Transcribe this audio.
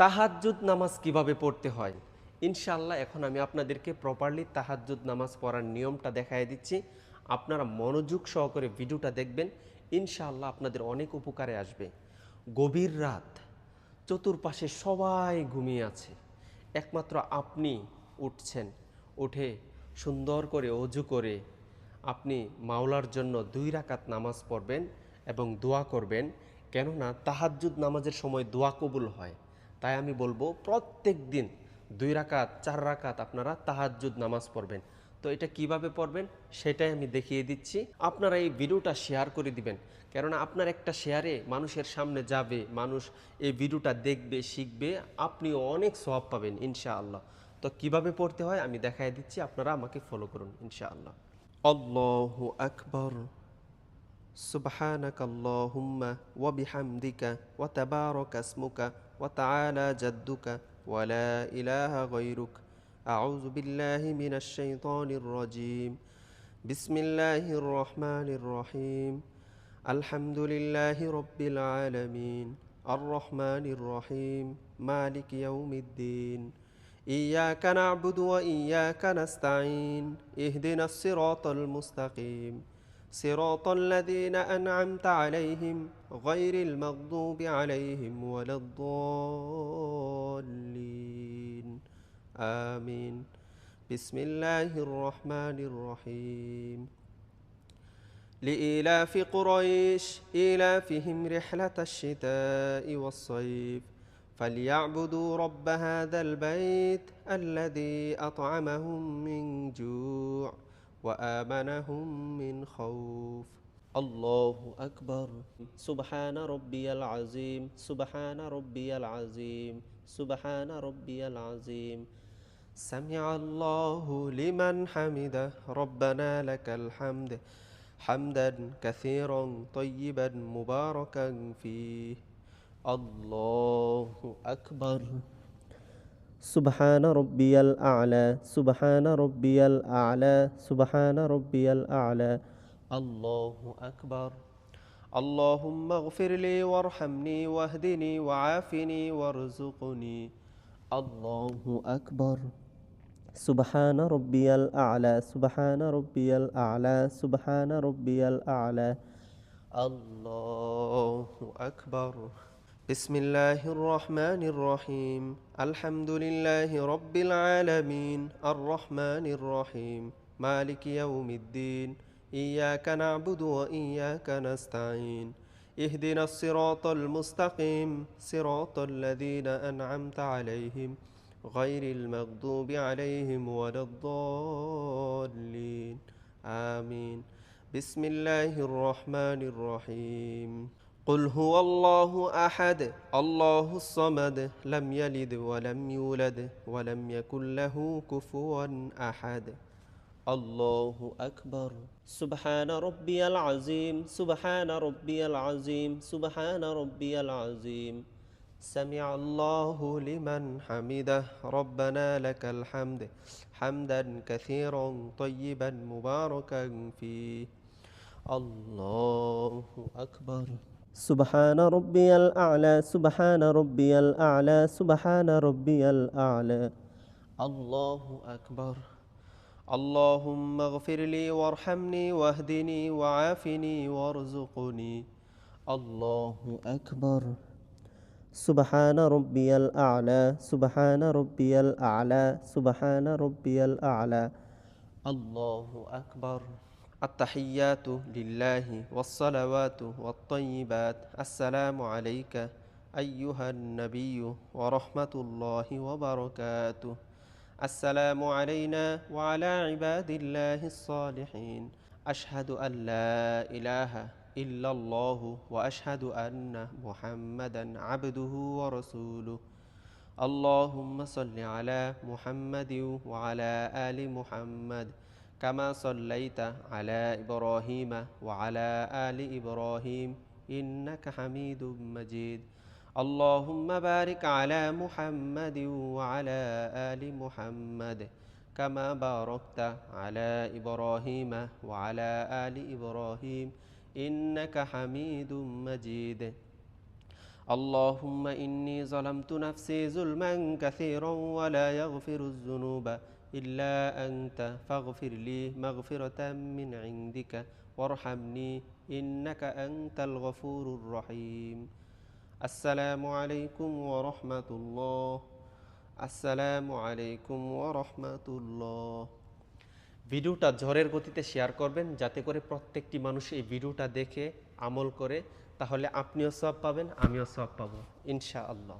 তাহাজ্জুদ নামাজ কিভাবে পড়তে হয় ইনশাআল্লাহ এখন আমি আপনাদেরকে প্রপারলি তাহাজ্জুদ নামাজ পড়ার নিয়মটা দেখায় দিচ্ছি। আপনারা মনোযোগ সহকারে ভিডিওটা দেখবেন, ইনশাআল্লাহ আপনাদের অনেক উপকারে আসবে। গভীর রাত, চতুর্পাশে সবাই ঘুমিয়ে আছে, একমাত্র আপনি উঠছেন। উঠে সুন্দর করে অজু করে আপনি মাওলার জন্য 2 রাকাত নামাজ পড়বেন এবং দোয়া করবেন। কেননা তাহাজ্জুদ নামাজের সময় দোয়া কবুল হয়। তাই আমি বলবো প্রত্যেক দিন 2 রাকাত 4 রাকাত আপনারা তাহাজ্জুদ নামাজ পড়বেন। তো এটা কিভাবে পড়বেন সেটাই আমি দেখিয়ে দিচ্ছি। আপনারা এই ভিডিওটা শেয়ার করে দিবেন, কেননা আপনার একটা শেয়ারে মানুষের সামনে যাবে, মানুষ এই ভিডিওটা দেখবে, শিখবে, আপনিও অনেক সওয়াব পাবেন ইনশাআল্লাহ। তো কিভাবে পড়তে হয় আমি দেখাই দিচ্ছি, আপনারা আমাকে ফলো করুন ইনশাআল্লাহ। আল্লাহু আকবার, সুবহানাকাল্লাহুম্মা ওয়া বিহামদিকা ওয়া তাবারাকা ইসমুকা ওয়া তাআলা জাদ্দুকা ওয়া লা ইলাহা গায়রুক। আউযু বিল্লাহি মিনাশ শাইতানির রাজীম। বিসমিল্লাহির রহমানির রহিম। আলহামদুলিল্লাহি রাব্বিল আলামিন। আর রহমানির রহিম। মালিকি ইয়াউমিদ্দিন। ইয়াকা না'বুদু ওয়া ইয়াকা নাস্তাঈন। ইহদিনাস সিরাতাল মুস্তাকিম। صراط الذين أنعمت عليهم غير المغضوب عليهم ولا الضالين آمين. بسم الله الرحمن الرحيم. لإيلاف قريش إيلافهم رحلة الشتاء والصيف فليعبدوا رب هذا البيت الذي أطعمهم من جوع وآمنهم من خوف. الله أكبر. سبحان ربي العظيم، سبحان ربي العظيم، سبحان ربي العظيم. سمع الله لمن حمده، ربنا لك الحمد حمدا كثيرا طيبا مباركا فيه. الله أكبر. سبحان ربي الأعلى، سبحان ربي الأعلى، سبحان ربي الأعلى. الله أكبر. اللهم اغفر لي وارحمني واهدني وعافني وارزقني. الله أكبر. سبحان ربي الأعلى، سبحان ربي الأعلى، سبحان ربي الأعلى. الله أكبر. بسم الله الرحمن الرحيم. الحمد لله رب العالمين الرحمن الرحيم مالك يوم الدين. إياك نعبد وإياك نستعين. اهدنا الصراط المستقيم صراط الذين أنعمت عليهم غير المغضوب عليهم ولا الضالين آمين. بسم الله الرحمن الرحيم. قل هو الله أحد الله الصمد لم يلد ولم يولد ولم يكن له كفوا أحد. الله أكبر. سبحان ربي العظيم، سبحان ربي العظيم، سبحان ربي العظيم. سمع الله لمن حمده، ربنا لك الحمد حمدا كثيرا طيبا مباركا فيه. الله أكبر. سبحان ربي الأعلى، سبحان ربي الأعلى، سبحان ربي الأعلى. الله أكبر. اللهم اغفر لي وارحمني واهدني وعافني وارزقني. الله أكبر. سبحان ربي الأعلى، سبحان ربي الأعلى، سبحان ربي الأعلى. الله أكبر. التحيات لله والصلوات والطيبات. السلام عليك أيها النبي ورحمة الله وبركاته. السلام علينا وعلى عباد الله الصالحين. أشهد أن لا إله إلا الله وأشهد أن محمدا عبده ورسوله. اللهم صل على محمد وعلى آل محمد كما صليت على إبراهيم وعلى آل إبراهيم إنك حميد مجيد. اللهم بارك على محمد وعلى آل محمد كما باركت على إبراهيم وعلى آل إبراهيم إنك حميد مجيد. اللهم إني ظلمت نفسي ظلما كثيرا ولا يغفر الذنوب إلا أنت فاغفر لي مغفرة من عندك وارحمني إنك أنت الغفور الرحيم السلام عليكم ورحمة الله আসসালামু আলাইকুম ওয়া রাহমাতুল্লাহ। ভিডিওটা ঝড়ের গতিতে শেয়ার করবেন যাতে করে প্রত্যেকটি মানুষ এই ভিডিওটা দেখে আমল করে, তাহলে আপনিও সওয়াব পাবেন, আমিও সওয়াব পাবো ইনশাআল্লাহ।